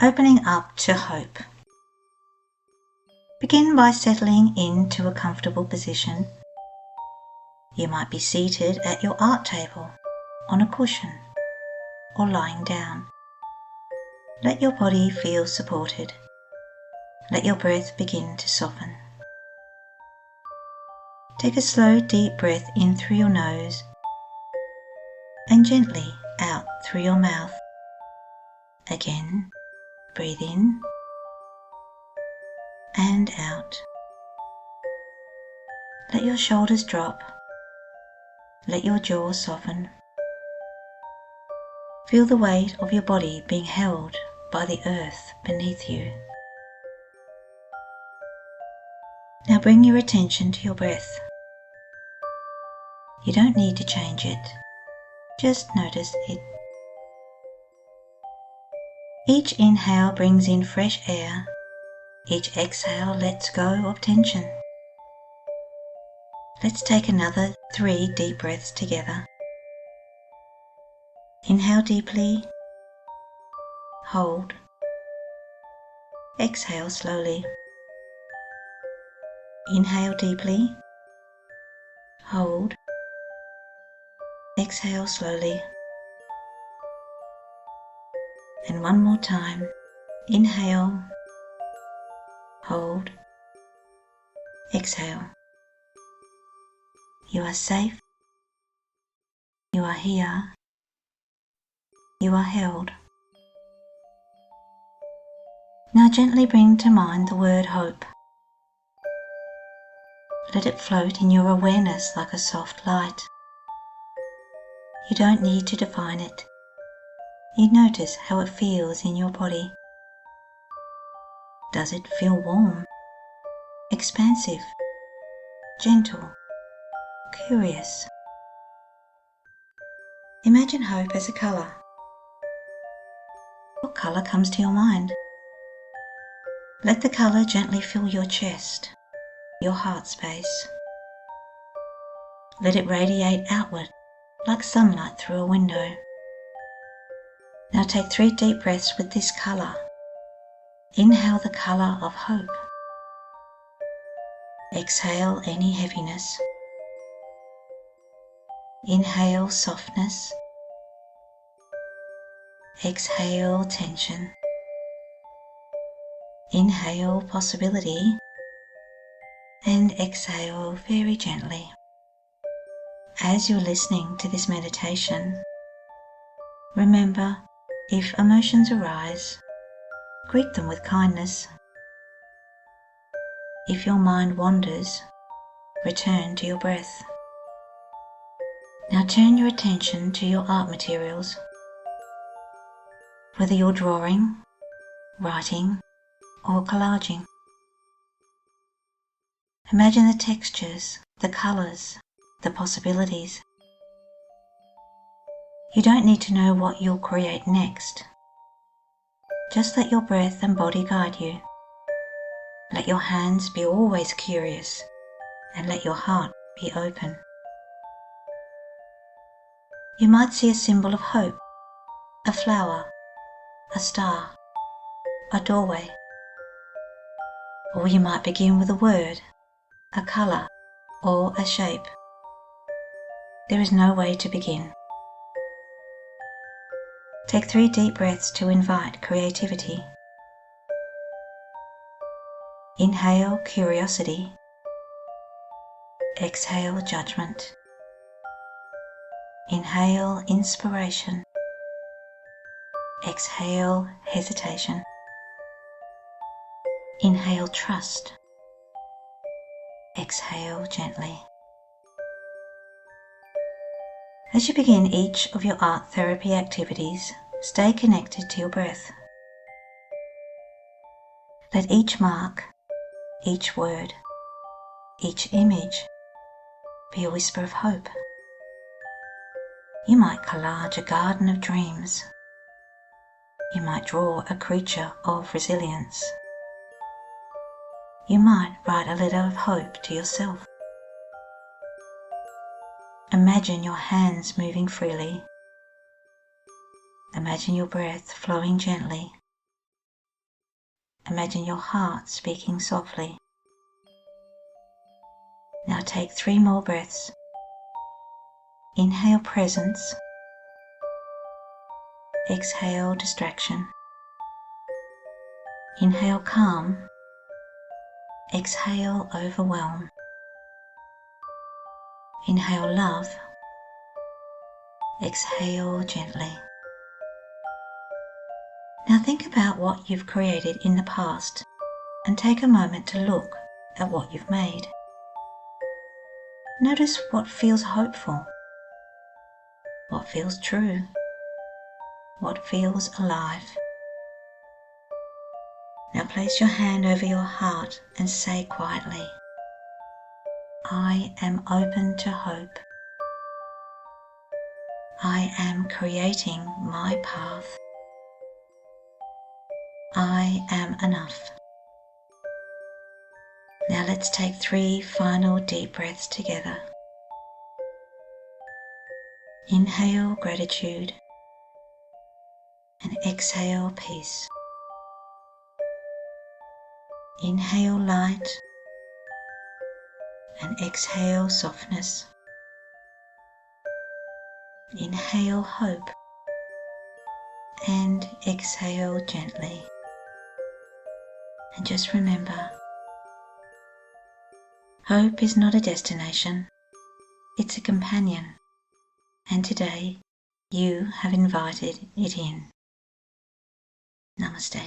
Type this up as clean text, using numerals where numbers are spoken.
opening up to hope. Begin by settling into a comfortable position. You might be seated at your art table, on a cushion, or lying down. Let your body feel supported. Let your breath begin to soften. Take a slow, deep breath in through your nose and gently out through your mouth. Again, breathe in and out. Let your shoulders drop. Let your jaw soften. Feel the weight of your body being held by the earth beneath you. Now bring your attention to your breath. You don't need to change it. Just notice it. Each inhale brings in fresh air. Each exhale lets go of tension. Let's take another 3 deep breaths together. Inhale deeply. Hold. Exhale slowly. Inhale deeply. Hold. Exhale slowly. And one more time. Inhale. Hold. Exhale. You are safe. You are here. You are held. Now gently bring to mind the word hope. Let it float in your awareness like a soft light. You don't need to define it. You notice how it feels in your body. Does it feel warm, expansive, gentle, curious? Imagine hope as a colour. What colour comes to your mind? Let the colour gently fill your chest, your heart space. Let it radiate outward like sunlight through a window. Now take 3 deep breaths with this colour. Inhale the colour of hope. Exhale any heaviness. Inhale softness. Exhale tension. Inhale possibility. And exhale very gently. As you're listening to this meditation, remember, if emotions arise, greet them with kindness. If your mind wanders, return to your breath. Now turn your attention to your art materials. Whether you're drawing, writing, or collaging. Imagine the textures, the colours, the possibilities. You don't need to know what you'll create next. Just let your breath and body guide you. Let your hands be always curious, and let your heart be open. You might see a symbol of hope, a flower, a star, a doorway. Or you might begin with a word, a colour, or a shape. There is no way to begin. Take 3 deep breaths to invite creativity. Inhale curiosity. Exhale judgment. Inhale inspiration. Exhale hesitation. Inhale trust. Exhale gently. As you begin each of your art therapy activities, stay connected to your breath. Let each mark, each word, each image be a whisper of hope. You might collage a garden of dreams. You might draw a creature of resilience. You might write a letter of hope to yourself. Imagine your hands moving freely. Imagine your breath flowing gently. imagine your heart speaking softly. Now take 3 more breaths. Inhale presence. Exhale distraction. Inhale calm. Exhale overwhelm. Inhale love. Exhale gently. Now think about what you've created in the past and take a moment to look at what you've made. Notice what feels hopeful, what feels true, what feels alive. Now place your hand over your heart and say quietly, I am open to hope. I am creating my path. I am enough. Now let's take 3 final deep breaths together. Inhale gratitude and exhale peace. Inhale light and exhale softness. Inhale hope and exhale gently. And just remember, hope is not a destination, it's a companion. And today you have invited it in. Namaste.